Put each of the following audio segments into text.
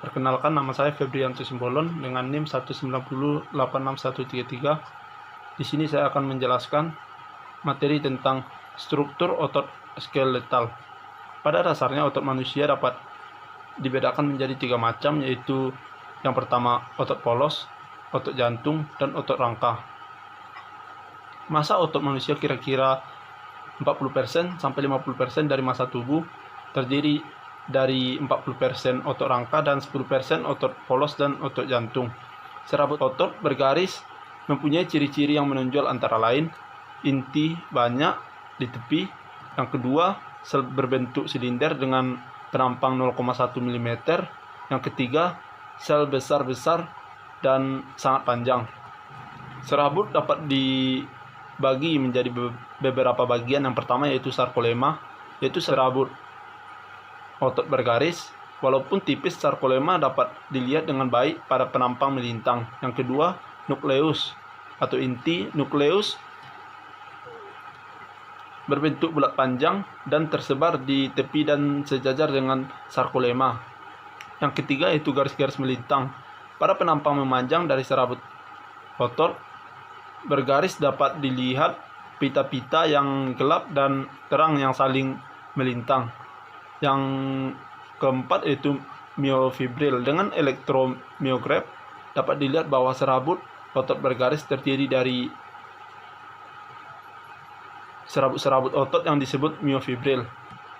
Perkenalkan, nama saya Febrianto Simbolon dengan NIM 190861133. Di sini saya akan menjelaskan materi tentang struktur otot skeletal. Pada dasarnya otot manusia dapat dibedakan menjadi 3 macam, yaitu yang pertama otot polos, otot jantung, dan otot rangka. Massa otot manusia kira-kira 40% sampai 50% dari massa tubuh terdiri dari 40% otot rangka dan 10% otot polos dan otot jantung. Serabut otot bergaris mempunyai ciri-ciri yang menonjol, antara lain inti banyak di tepi. Yang kedua, sel berbentuk silinder dengan penampang 0,1 mm. Yang ketiga, sel besar-besar dan sangat panjang. Serabut dapat dibagi menjadi beberapa bagian. Yang pertama yaitu sarkolema, yaitu serabut otot bergaris. Walaupun tipis, sarkolema dapat dilihat dengan baik pada penampang melintang. Yang kedua, nukleus atau inti. Nukleus berbentuk bulat panjang dan tersebar di tepi dan sejajar dengan sarkolema. Yang ketiga yaitu garis-garis melintang. Pada penampang memanjang dari serabut otot bergaris dapat dilihat pita-pita yang gelap dan terang yang saling melintang. Yang keempat yaitu myofibril. Dengan elektromiograf dapat dilihat bahwa serabut otot bergaris terdiri dari serabut-serabut otot yang disebut myofibril.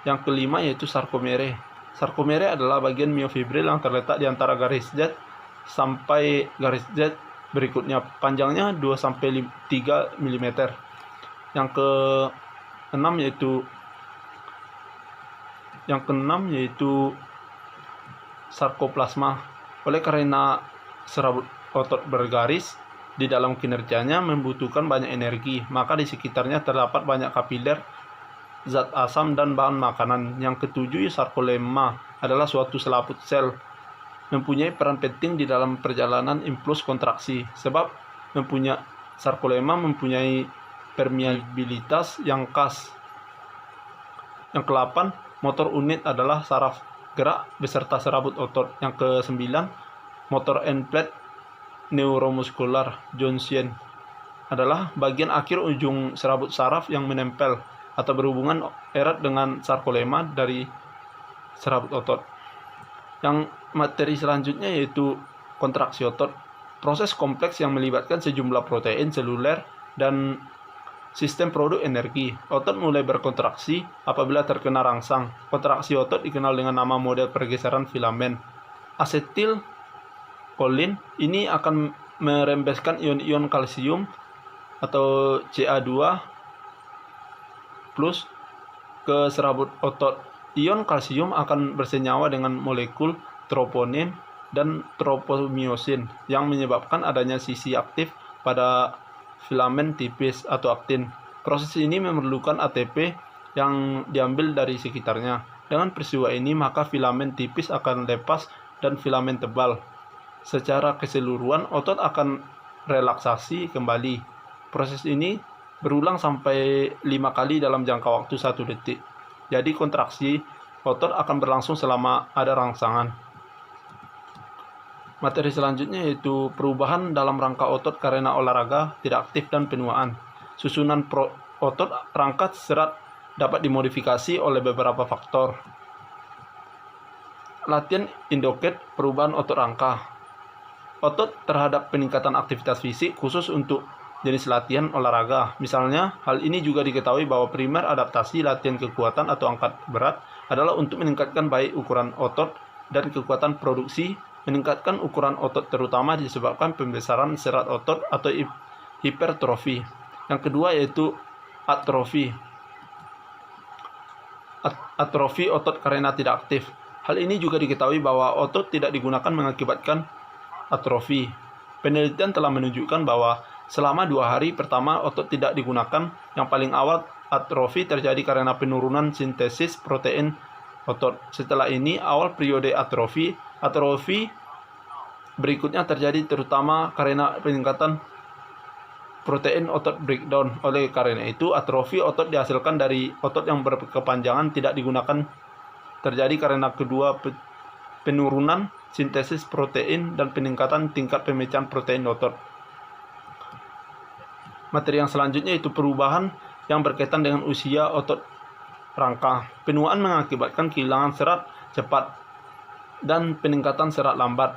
Yang kelima yaitu sarkomere. Sarkomere adalah bagian myofibril yang terletak di antara garis Z sampai garis Z berikutnya. Panjangnya 2-3 mm. Yang keenam yaitu sarkoplasma. Oleh karena serabut otot bergaris di dalam kinerjanya membutuhkan banyak energi, maka di sekitarnya terdapat banyak kapiler, zat asam, dan bahan makanan. Yang ketujuh, sarkolema adalah suatu selaput sel, mempunyai peran penting di dalam perjalanan impuls kontraksi, sebab sarkolema mempunyai permeabilitas yang khas. Yang ke-8, motor unit adalah saraf gerak beserta serabut otot. Yang ke-9, motor end plate neuromuscular junction adalah bagian akhir ujung serabut saraf yang menempel atau berhubungan erat dengan sarkolema dari serabut otot. Yang materi selanjutnya yaitu kontraksi otot, proses kompleks yang melibatkan sejumlah protein seluler dan sistem produk energi. Otot mulai berkontraksi apabila terkena rangsang. Kontraksi otot dikenal dengan nama model pergeseran filamen. Asetil kolin ini akan merembeskan ion-ion kalsium atau Ca2+ ke serabut otot. Ion kalsium akan bersenyawa dengan molekul troponin dan tropomyosin yang menyebabkan adanya sisi aktif pada filamen tipis atau aktin. Proses ini memerlukan ATP yang diambil dari sekitarnya. Dengan peristiwa ini, maka filamen tipis akan lepas dan filamen tebal. Secara keseluruhan, otot akan relaksasi kembali. Proses ini berulang sampai 5 kali dalam jangka waktu 1 detik. Jadi kontraksi otot akan berlangsung selama ada rangsangan. Materi selanjutnya yaitu perubahan dalam rangka otot karena olahraga tidak aktif dan penuaan. Susunan otot rangka serat dapat dimodifikasi oleh beberapa faktor. Latihan induked perubahan otot rangka. Otot terhadap peningkatan aktivitas fisik khusus untuk jenis latihan olahraga. Misalnya, hal ini juga diketahui bahwa primer adaptasi latihan kekuatan atau angkat berat adalah untuk meningkatkan baik ukuran otot dan kekuatan produksi. Meningkatkan ukuran otot terutama disebabkan pembesaran serat otot atau hipertrofi. Yang kedua yaitu atrofi. Atrofi otot karena tidak aktif. Hal ini juga diketahui bahwa otot tidak digunakan mengakibatkan atrofi. Penelitian telah menunjukkan bahwa selama 2 hari pertama otot tidak digunakan. Yang paling awal atrofi terjadi karena penurunan sintesis protein otot. Setelah ini awal periode atrofi berikutnya terjadi terutama karena peningkatan protein otot breakdown. Oleh karena itu, atrofi otot dihasilkan dari otot yang berkepanjangan tidak digunakan terjadi karena kedua penurunan sintesis protein, dan peningkatan tingkat pemecahan protein otot. Materi yang selanjutnya yaitu perubahan yang berkaitan dengan usia otot rangka. Penuaan mengakibatkan kehilangan serat cepat dan peningkatan serat lambat.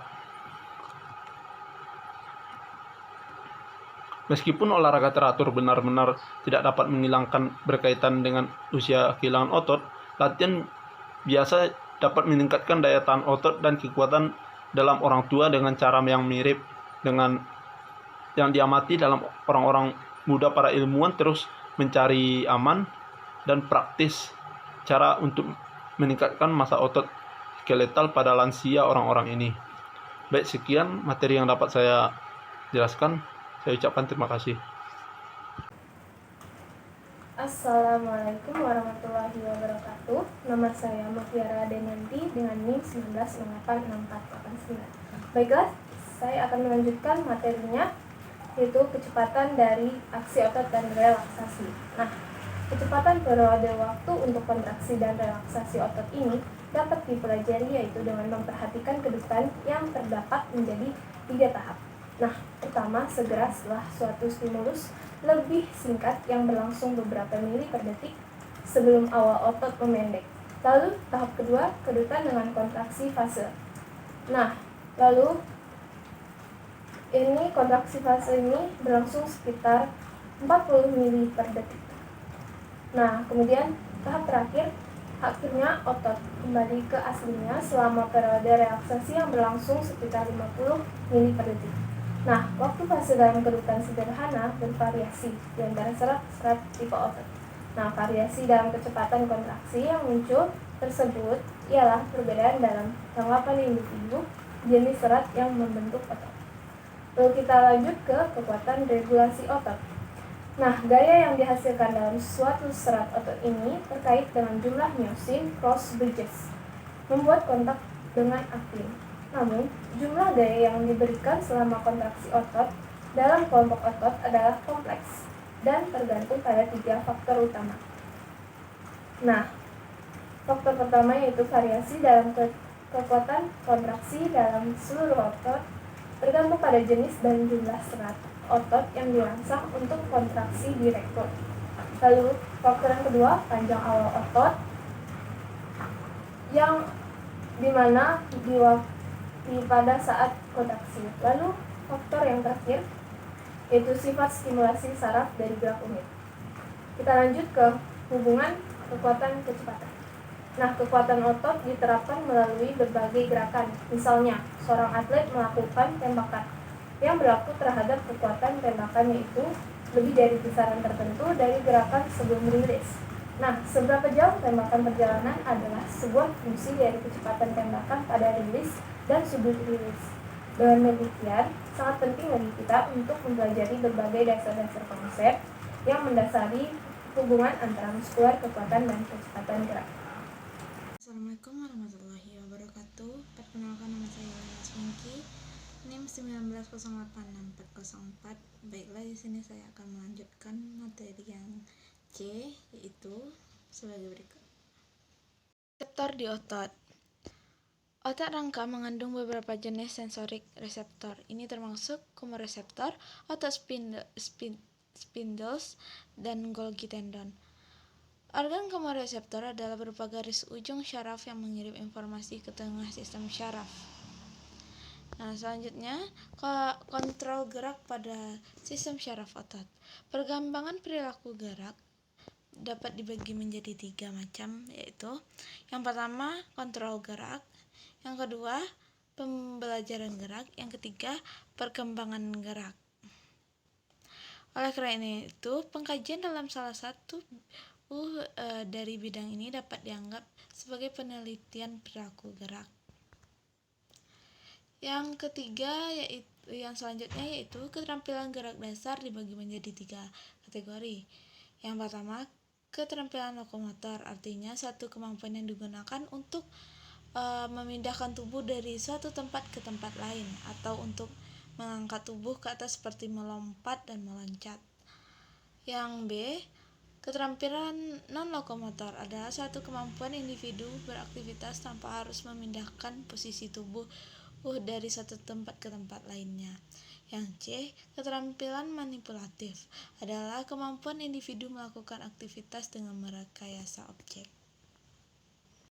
Meskipun olahraga teratur benar-benar tidak dapat menghilangkan berkaitan dengan usia kehilangan otot, latihan biasa dapat meningkatkan daya tahan otot dan kekuatan dalam orang tua dengan cara yang mirip dengan yang diamati dalam orang-orang muda. Para ilmuwan terus mencari aman dan praktis cara untuk meningkatkan massa otot skeletal pada lansia orang-orang ini. Baik, sekian materi yang dapat saya jelaskan. Saya ucapkan terima kasih. Assalamualaikum warahmatullahi wabarakatuh. Nama saya Mutiara Denyanti dengan NIM 19986489. Baiklah, saya akan melanjutkan materinya, yaitu kecepatan dari aksi otot dan relaksasi. Nah, kecepatan periode waktu untuk kontraksi dan relaksasi otot ini dapat dipelajari yaitu dengan memperhatikan kedudukan yang terdapat menjadi 3 tahap. Nah, pertama, segera setelah suatu stimulus lebih singkat yang berlangsung beberapa mili per detik sebelum awal otot memendek. Lalu, tahap kedua, kedudukan dengan kontraksi fase. Nah, lalu ini kontraksi fase ini berlangsung sekitar 40 mili per detik. Nah, kemudian tahap terakhir, akhirnya otot kembali ke aslinya selama periode relaksasi yang berlangsung sekitar 50 mili per detik. Nah, waktu fase dalam kedudukan sederhana bervariasi di antara serat-serat tipe otot. Nah, variasi dalam kecepatan kontraksi yang muncul tersebut ialah perbedaan dalam tanggapan individu jenis serat yang membentuk otot. Lalu kita lanjut ke kekuatan regulasi otot. Nah, gaya yang dihasilkan dalam suatu serat otot ini terkait dengan jumlah myosin cross bridges, membuat kontak dengan aktin. Namun, jumlah gaya yang diberikan selama kontraksi otot dalam kelompok otot adalah kompleks dan tergantung pada 3 faktor utama. Nah, faktor pertama yaitu variasi dalam kekuatan kontraksi dalam seluruh otot tergantung pada jenis dan jumlah serat otot yang dirangsang untuk kontraksi direktur. Lalu, faktor yang kedua, panjang awal otot yang dimana pada saat kontraksi. Lalu, faktor yang terakhir yaitu sifat stimulasi saraf dari gerak unit. Kita lanjut ke hubungan kekuatan kecepatan. Nah, kekuatan otot diterapkan melalui berbagai gerakan. Misalnya, seorang atlet melakukan tembakan yang berlaku terhadap kekuatan tembakan yaitu lebih dari besaran tertentu dari gerakan sebelum rilis. Nah, seberapa jauh tembakan perjalanan adalah sebuah fungsi dari kecepatan tembakan pada rilis dan sudut rilis. Dengan demikian, sangat penting bagi kita untuk mempelajari berbagai dasar-dasar konsep yang mendasari hubungan antara muskular, kekuatan, dan kecepatan gerak. Assalamualaikum warahmatullahi wabarakatuh. Perkenalkan, nama saya Mas Winky, NIM 19086404. Baiklah, di sini saya akan melanjutkan materi yang C, yaitu sebagai berikut. Reseptor di otot. Otot rangka mengandung beberapa jenis sensorik reseptor. Ini termasuk kemoreseptor, otot spindles, dan Golgi tendon. Organ kemoreseptor adalah berupa garis ujung syaraf yang mengirim informasi ke tengah sistem syaraf. Nah, selanjutnya, kontrol gerak pada sistem syaraf otot. Perkembangan perilaku gerak dapat dibagi menjadi 3 macam, yaitu yang pertama, kontrol gerak, yang kedua, pembelajaran gerak, yang ketiga, perkembangan gerak. Oleh karena itu, pengkajian dalam salah satu dari bidang ini dapat dianggap sebagai penelitian perilaku gerak. Yang ketiga, yang selanjutnya yaitu keterampilan gerak dasar dibagi menjadi 3 kategori. Yang pertama, keterampilan lokomotor, artinya suatu kemampuan yang digunakan untuk memindahkan tubuh dari suatu tempat ke tempat lain atau untuk mengangkat tubuh ke atas seperti melompat dan meloncat. Yang B, keterampilan non-lokomotor adalah suatu kemampuan individu beraktivitas tanpa harus memindahkan posisi tubuh dari satu tempat ke tempat lainnya. Yang C, keterampilan manipulatif adalah kemampuan individu melakukan aktivitas dengan merekayasa objek.